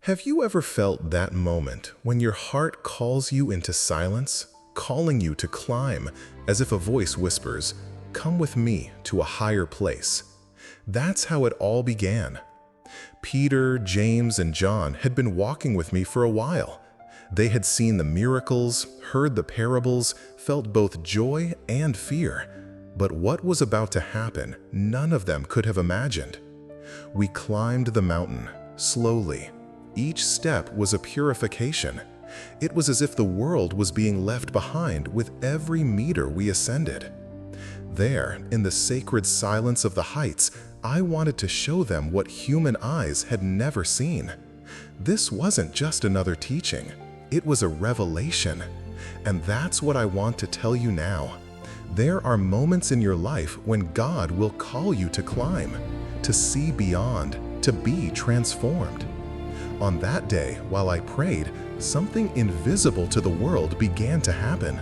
Have you ever felt that moment when your heart calls you into silence, calling you to climb, as if a voice whispers, "Come with me to a higher place"? That's how it all began. Peter, James, and John had been walking with me for a while. They had seen the miracles, heard the parables, felt both joy and fear. But what was about to happen, none of them could have imagined. We climbed the mountain, slowly. Each step was a purification. It was as if the world was being left behind with every meter we ascended. There, in the sacred silence of the heights, I wanted to show them what human eyes had never seen. This wasn't just another teaching, it was a revelation. And that's what I want to tell you now. There are moments in your life when God will call you to climb, to see beyond, to be transformed. On that day, while I prayed, something invisible to the world began to happen.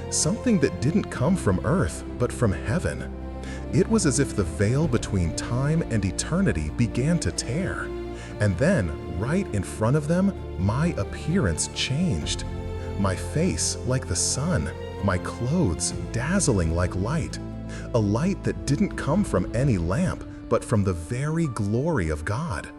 Something that didn't come from earth, but from heaven. It was as if the veil between time and eternity began to tear. And then, right in front of them, my appearance changed. My face like the sun, my clothes dazzling like light. A light that didn't come from any lamp, but from the very glory of God.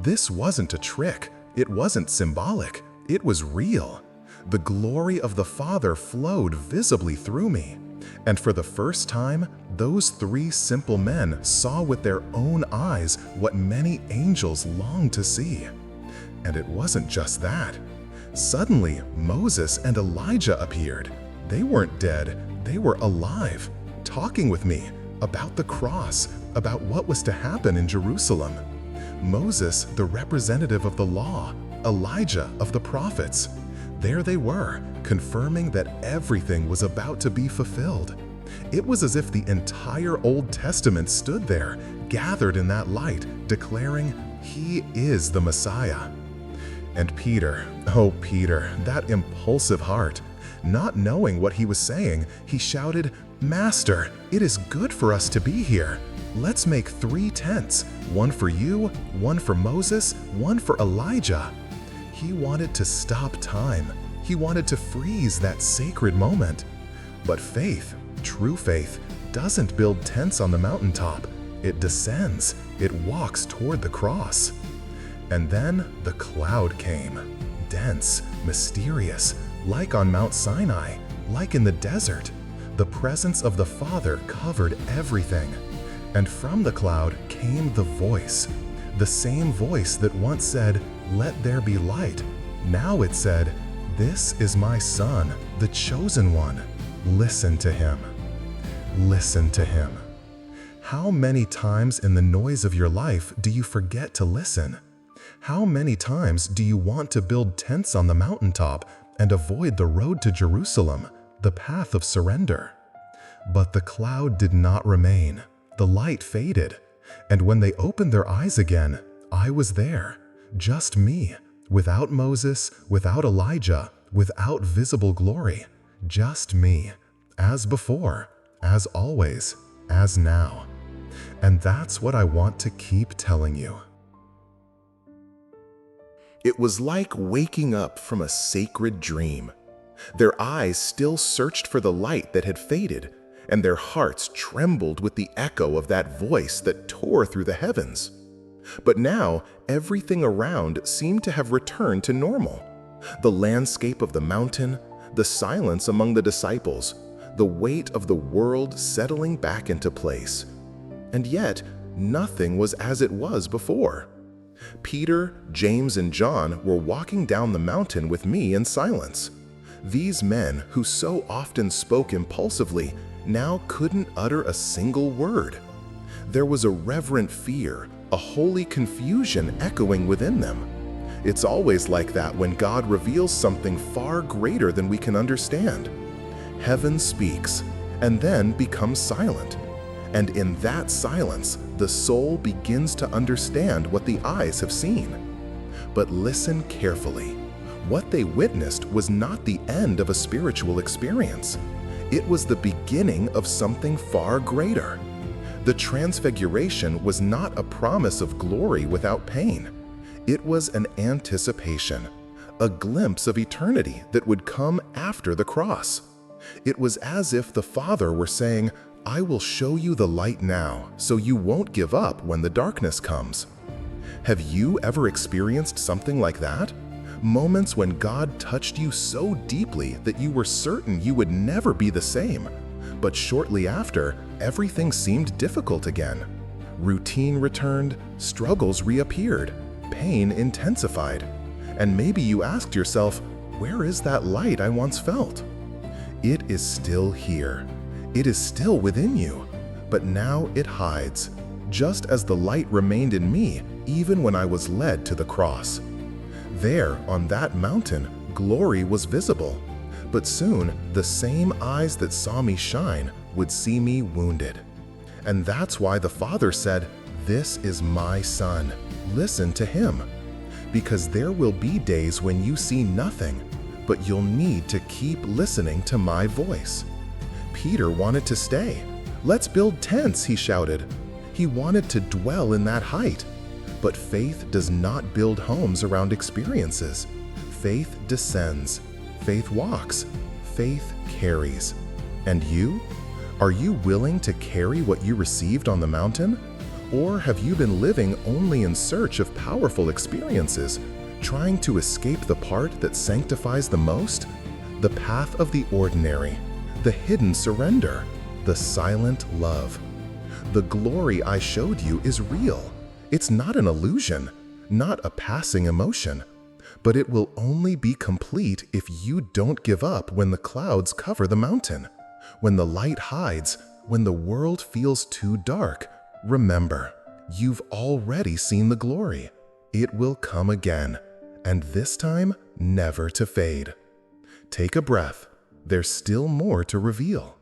This wasn't a trick, it wasn't symbolic, it was real. The glory of the Father flowed visibly through me. And for the first time, those three simple men saw with their own eyes what many angels longed to see. And it wasn't just that. Suddenly, Moses and Elijah appeared. They weren't dead, they were alive, talking with me about the cross, about what was to happen in Jerusalem. Moses, the representative of the law, Elijah of the prophets. There they were, confirming that everything was about to be fulfilled. It was as if the entire Old Testament stood there, gathered in that light, declaring, "He is the Messiah." And Peter, oh Peter, that impulsive heart, not knowing what he was saying, he shouted, "Master, it is good for us to be here. Let's make 3 tents, one for you, one for Moses, one for Elijah." He wanted to stop time. He wanted to freeze that sacred moment. But faith, true faith, doesn't build tents on the mountaintop. It descends. It walks toward the cross. And then the cloud came, dense, mysterious, like on Mount Sinai, like in the desert. The presence of the Father covered everything. And from the cloud came the voice, the same voice that once said, "Let there be light." Now it said, "This is my Son, the chosen one. Listen to him." Listen to him. How many times in the noise of your life do you forget to listen? How many times do you want to build tents on the mountaintop and avoid the road to Jerusalem, the path of surrender? But the cloud did not remain. The light faded, and when they opened their eyes again, I was there, just me, without Moses, without Elijah, without visible glory, just me, as before, as always, as now. And that's what I want to keep telling you. It was like waking up from a sacred dream. Their eyes still searched for the light that had faded, and their hearts trembled with the echo of that voice that tore through the heavens. But now, everything around seemed to have returned to normal. The landscape of the mountain, the silence among the disciples, the weight of the world settling back into place. And yet, nothing was as it was before. Peter, James, and John were walking down the mountain with me in silence. These men, who so often spoke impulsively, now couldn't utter a single word. There was a reverent fear, a holy confusion echoing within them. It's always like that when God reveals something far greater than we can understand. Heaven speaks, and then becomes silent. And in that silence, the soul begins to understand what the eyes have seen. But listen carefully. What they witnessed was not the end of a spiritual experience. It was the beginning of something far greater. The Transfiguration was not a promise of glory without pain. It was an anticipation, a glimpse of eternity that would come after the cross. It was as if the Father were saying, "I will show you the light now, so you won't give up when the darkness comes." Have you ever experienced something like that? Moments when God touched you so deeply that you were certain you would never be the same. But shortly after, everything seemed difficult again. Routine returned, struggles reappeared, pain intensified. And maybe you asked yourself, where is that light I once felt? It is still here. It is still within you. But now it hides, just as the light remained in me even when I was led to the cross. There, on that mountain, glory was visible. But soon, the same eyes that saw me shine would see me wounded. And that's why the Father said, "This is my Son. Listen to him." Because there will be days when you see nothing, but you'll need to keep listening to my voice. Peter wanted to stay. "Let's build tents," he shouted. He wanted to dwell in that height. But faith does not build homes around experiences. Faith descends. Faith walks. Faith carries. And you? Are you willing to carry what you received on the mountain? Or have you been living only in search of powerful experiences, trying to escape the part that sanctifies the most? The path of the ordinary, the hidden surrender, the silent love. The glory I showed you is real. It's not an illusion, not a passing emotion. But it will only be complete if you don't give up when the clouds cover the mountain. When the light hides, when the world feels too dark, remember, you've already seen the glory. It will come again, and this time, never to fade. Take a breath. There's still more to reveal.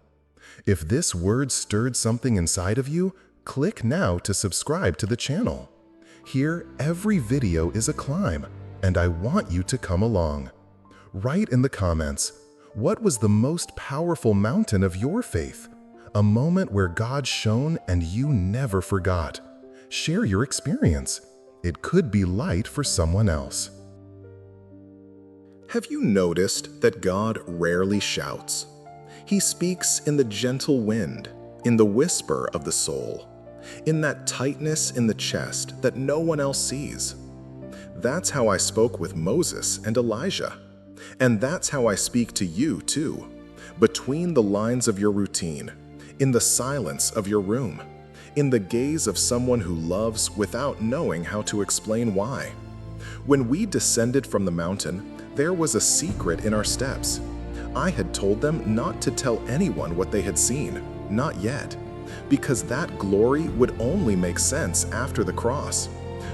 If this word stirred something inside of you, click now to subscribe to the channel. Here, every video is a climb, and I want you to come along. Write in the comments, what was the most powerful mountain of your faith? A moment where God shone and you never forgot. Share your experience. It could be light for someone else. Have you noticed that God rarely shouts? He speaks in the gentle wind, in the whisper of the soul, in that tightness in the chest that no one else sees. That's how I spoke with Moses and Elijah. And that's how I speak to you too, between the lines of your routine, in the silence of your room, in the gaze of someone who loves without knowing how to explain why. When we descended from the mountain, there was a secret in our steps. I had told them not to tell anyone what they had seen, not yet, because that glory would only make sense after the cross.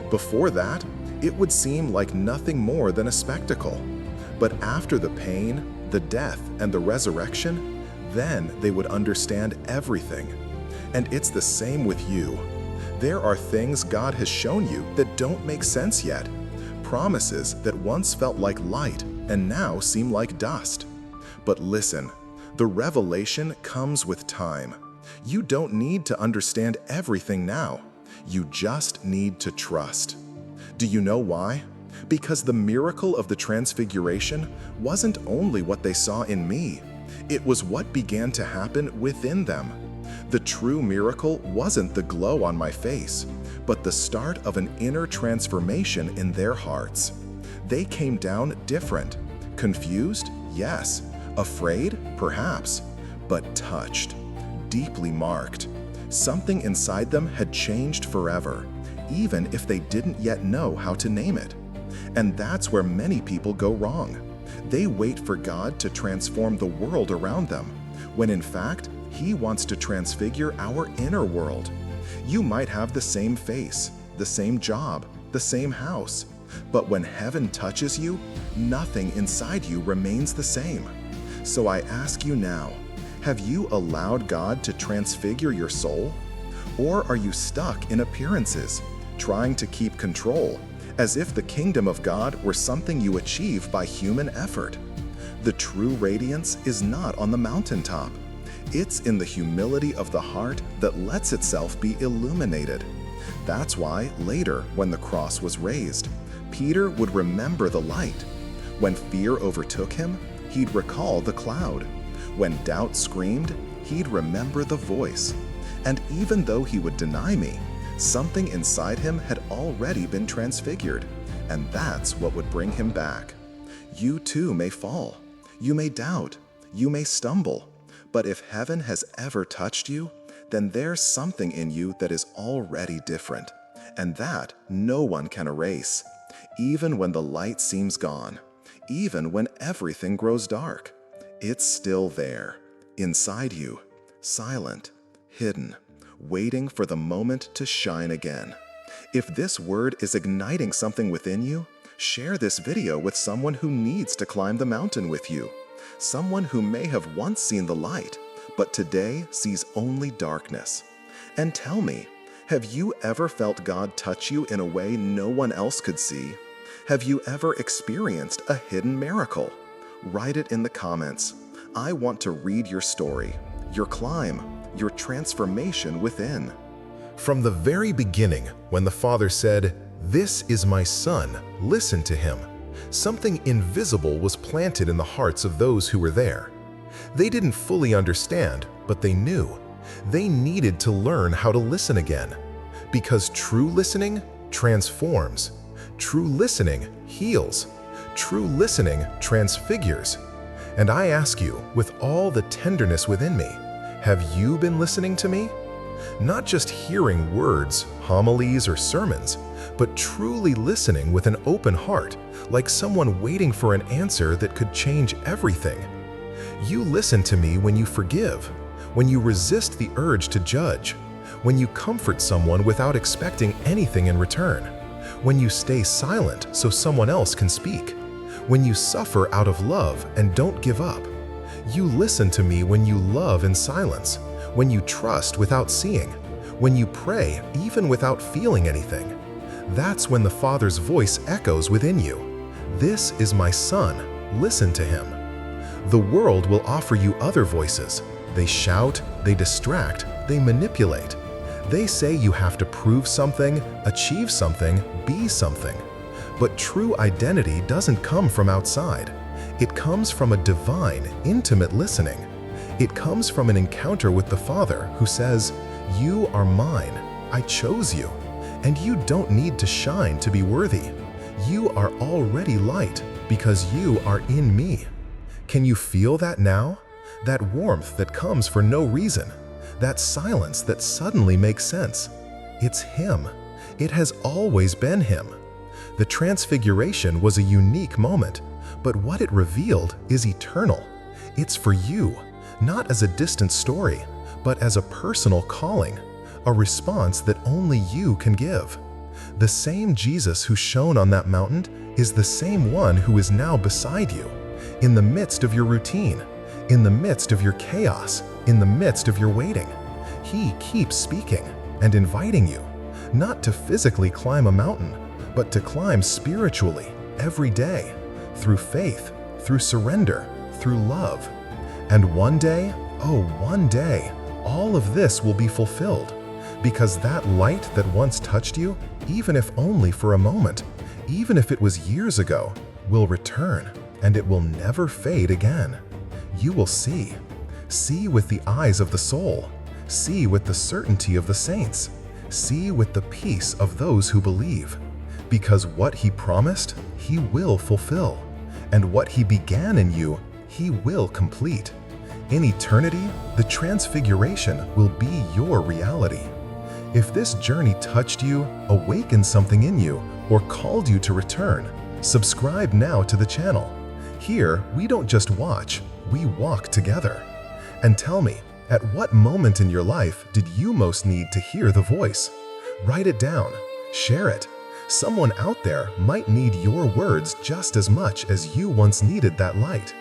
Before that, it would seem like nothing more than a spectacle. But after the pain, the death, and the resurrection, then they would understand everything. And it's the same with you. There are things God has shown you that don't make sense yet. Promises that once felt like light and now seem like dust. But listen, the revelation comes with time. You don't need to understand everything now. You just need to trust. Do you know why? Because the miracle of the Transfiguration wasn't only what they saw in me. It was what began to happen within them. The true miracle wasn't the glow on my face, but the start of an inner transformation in their hearts. They came down different. Confused? Yes. Afraid? Perhaps. But touched. Deeply marked. Something inside them had changed forever, even if they didn't yet know how to name it. And that's where many people go wrong. They wait for God to transform the world around them, when in fact, He wants to transfigure our inner world. You might have the same face, the same job, the same house, but when heaven touches you, nothing inside you remains the same. So I ask you now, have you allowed God to transfigure your soul? Or are you stuck in appearances, trying to keep control, as if the kingdom of God were something you achieve by human effort? The true radiance is not on the mountaintop. It's in the humility of the heart that lets itself be illuminated. That's why later, when the cross was raised, Peter would remember the light. When fear overtook him, he'd recall the cloud. When doubt screamed, he'd remember the voice. And even though he would deny me, something inside him had already been transfigured, and that's what would bring him back. You too may fall. You may doubt. You may stumble. But if heaven has ever touched you, then there's something in you that is already different, and that no one can erase. Even when the light seems gone, even when everything grows dark, it's still there, inside you, silent, hidden, waiting for the moment to shine again. If this word is igniting something within you, share this video with someone who needs to climb the mountain with you. Someone who may have once seen the light, but today sees only darkness. And tell me, have you ever felt God touch you in a way no one else could see? Have you ever experienced a hidden miracle? Write it in the comments. I want to read your story, your climb, your transformation within. From the very beginning, when the Father said, "This is my Son, listen to him," something invisible was planted in the hearts of those who were there. They didn't fully understand, but they knew. They needed to learn how to listen again. Because true listening transforms. True listening heals. True listening transfigures. And I ask you, with all the tenderness within me, have you been listening to me? Not just hearing words, homilies, or sermons, but truly listening with an open heart, like someone waiting for an answer that could change everything. You listen to me when you forgive, when you resist the urge to judge, when you comfort someone without expecting anything in return, when you stay silent so someone else can speak, when you suffer out of love and don't give up. You listen to me when you love in silence, when you trust without seeing, when you pray even without feeling anything. That's when the Father's voice echoes within you. This is my Son, listen to him. The world will offer you other voices. They shout, they distract, they manipulate. They say you have to prove something, achieve something, be something. But true identity doesn't come from outside. It comes from a divine, intimate listening. It comes from an encounter with the Father who says, "You are mine, I chose you, and you don't need to shine to be worthy. You are already light because you are in me." Can you feel that now? That warmth that comes for no reason. That silence that suddenly makes sense. It's him. It has always been him. The Transfiguration was a unique moment, but what it revealed is eternal. It's for you, not as a distant story, but as a personal calling, a response that only you can give. The same Jesus who shone on that mountain is the same one who is now beside you, in the midst of your routine, in the midst of your chaos, in the midst of your waiting. He keeps speaking and inviting you, not to physically climb a mountain, but to climb spiritually every day, through faith, through surrender, through love. And one day, oh, one day, all of this will be fulfilled, because that light that once touched you, even if only for a moment, even if it was years ago, will return, and it will never fade again. You will see with the eyes of the soul, see with the certainty of the saints, see with the peace of those who believe. Because what he promised, he will fulfill, and what he began in you, he will complete. In eternity, the Transfiguration will be your reality. If this journey touched you, awakened something in you, or called you to return, subscribe now to the channel. Here, we don't just watch, we walk together. And tell me, at what moment in your life did you most need to hear the voice? Write it down, share it. Someone out there might need your words just as much as you once needed that light.